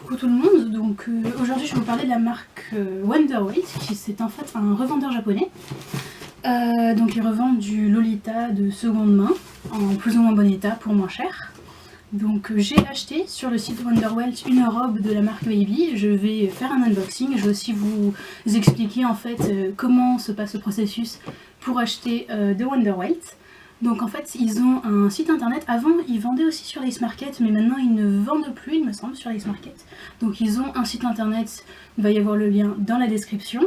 Coucou tout le monde, donc aujourd'hui je vais vous parler de la marque Wonderweight, qui c'est en fait un revendeur japonais. Donc ils revendent du Lolita de seconde main, en plus ou moins bon état pour moins cher. Donc j'ai acheté sur le site Wonderweight une robe de la marque Baby. Je vais faire un unboxing, je vais aussi vous expliquer en fait comment se passe le processus pour acheter de Wonderweight. Donc en fait ils ont un site internet, avant ils vendaient aussi sur Ace Market mais maintenant ils ne vendent plus il me semble sur Ace Market. Donc ils ont un site internet, il va y avoir le lien dans la description.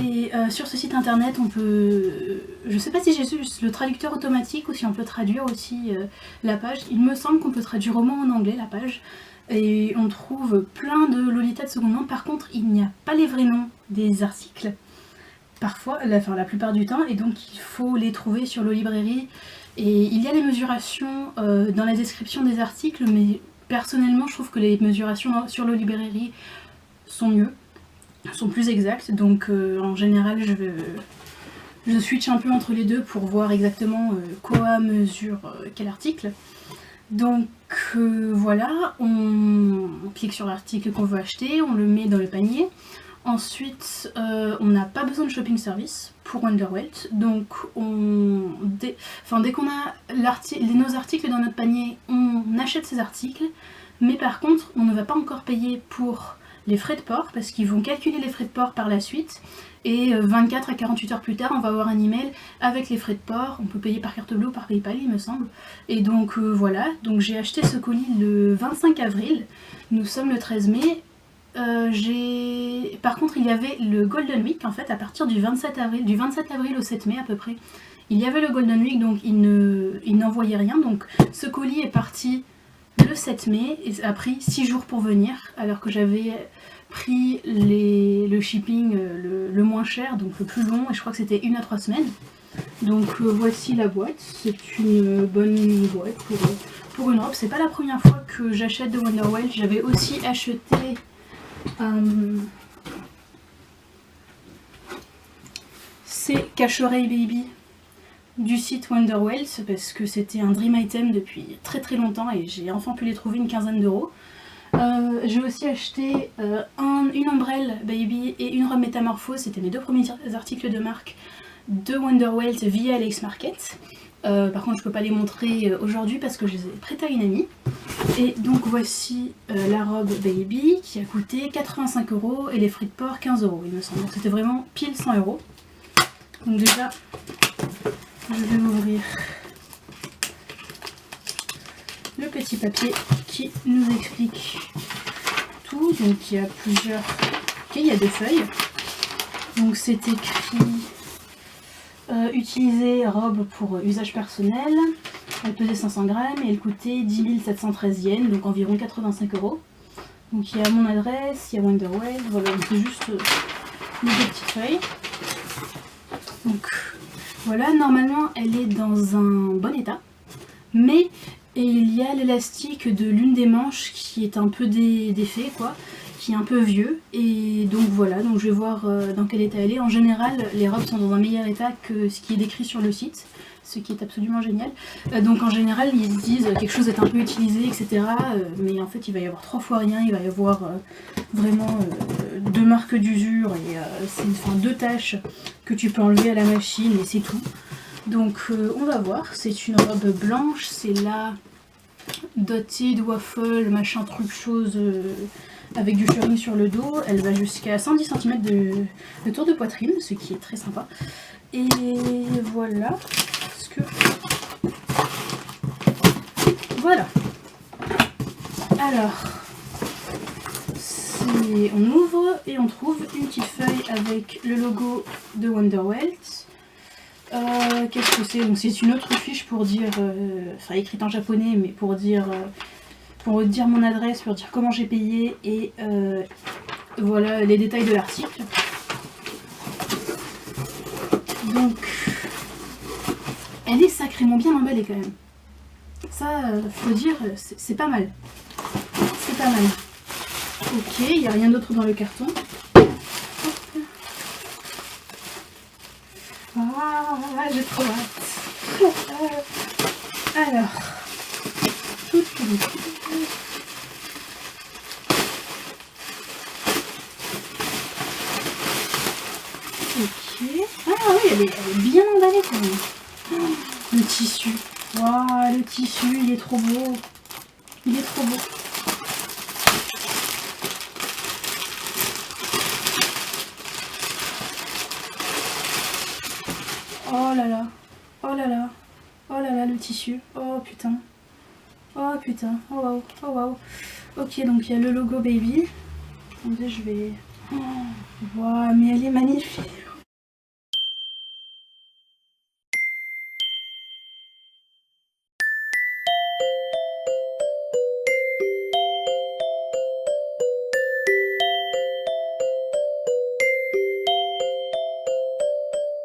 Et sur ce site internet on peut, je sais pas si j'ai juste le traducteur automatique ou si on peut traduire aussi la page. Il me semble qu'on peut traduire au moins en anglais la page. Et on trouve plein de Lolita de seconde main, par contre il n'y a pas les vrais noms des articles. Parfois, enfin la plupart du temps, et donc il faut les trouver sur Lolibrairie. Et il y a les mesurations dans la description des articles, mais personnellement je trouve que les mesurations sur Lolibrairie sont mieux, sont plus exactes, donc en général je switch un peu entre les deux pour voir exactement quoi mesure quel article. Donc voilà, on clique sur l'article qu'on veut acheter, on le met dans le panier. Ensuite, on n'a pas besoin de shopping service pour Wonderweight, donc dès qu'on a nos articles dans notre panier, on achète ces articles, mais par contre, on ne va pas encore payer pour les frais de port, parce qu'ils vont calculer les frais de port par la suite, et 24 à 48 heures plus tard, on va avoir un email avec les frais de port. On peut payer par carte bleue ou par PayPal, il me semble. Et donc voilà, donc j'ai acheté ce colis le 25 avril, nous sommes le 13 mai. Par contre il y avait le Golden Week en fait à partir du 27 avril au 7 mai à peu près. Il y avait le Golden Week, donc il n'envoyait rien, donc ce colis est parti le 7 mai et a pris 6 jours pour venir, alors que j'avais pris le shipping le moins cher, donc le plus long, et je crois que c'était 1 à 3 semaines. Donc voici la boîte, c'est une bonne boîte pour une robe. C'est pas la première fois que j'achète de Wonderweight, j'avais aussi acheté c'est Cache-Oreille Baby du site Wonderweight, parce que c'était un dream item depuis très très longtemps et j'ai enfin pu les trouver une quinzaine d'euros. J'ai aussi acheté une ombrelle Baby et une robe Métamorphose, c'était mes deux premiers articles de marque de Wonderweight via Ace Market. Par contre je peux pas les montrer aujourd'hui parce que je les ai prêtés à une amie. Et donc voici la robe Baby qui a coûté 85 € et les frais de port 15 € il me semble. Donc c'était vraiment pile 100 €. Donc déjà je vais ouvrir le petit papier qui nous explique tout. Donc il y a plusieurs... Ok, il y a 2 feuilles. Donc c'est écrit utiliser robe pour usage personnel. Elle pesait 500 grammes et elle coûtait 10 713 yens, donc environ 85 €. Donc il y a mon adresse, il y a Wonderweight, voilà, c'est juste les 2 petites feuilles. Donc voilà, normalement elle est dans un bon état, mais il y a l'élastique de l'une des manches qui est un peu défait quoi, qui est un peu vieux, et donc voilà, donc je vais voir dans quel état elle est. En général les robes sont dans un meilleur état que ce qui est décrit sur le site, ce qui est absolument génial. Donc en général ils disent quelque chose est un peu utilisé etc, mais en fait il va y avoir 3 fois rien, il va y avoir vraiment 2 marques d'usure et c'est 2 taches que tu peux enlever à la machine et c'est tout. Donc on va voir, c'est une robe blanche, c'est la Dotted Waffle machin truc chose avec du shirring sur le dos. Elle va jusqu'à 110 cm de tour de poitrine, ce qui est très sympa. Et voilà ce que... Voilà. Alors, on ouvre et on trouve une petite feuille avec le logo de Wonderweight. Qu'est-ce que c'est? Donc c'est une autre fiche pour dire, enfin écrite en japonais, mais pour dire mon adresse, pour dire comment j'ai payé et voilà les détails de l'article. Donc elle est sacrément bien emballée quand même. Ça, faut dire, c'est pas mal. C'est pas mal. Ok, il n'y a rien d'autre dans le carton. Ah, j'ai trop hâte. Alors, elle est bien emballée quand même. Oh, le tissu. Waouh, le tissu, il est trop beau. Il est trop beau. Oh là là. Oh là là. Oh là là, le tissu. Oh putain. Oh putain. Oh waouh. Oh waouh. Ok, donc il y a le logo baby. Attendez, je vais... Oh, wow, mais elle est magnifique.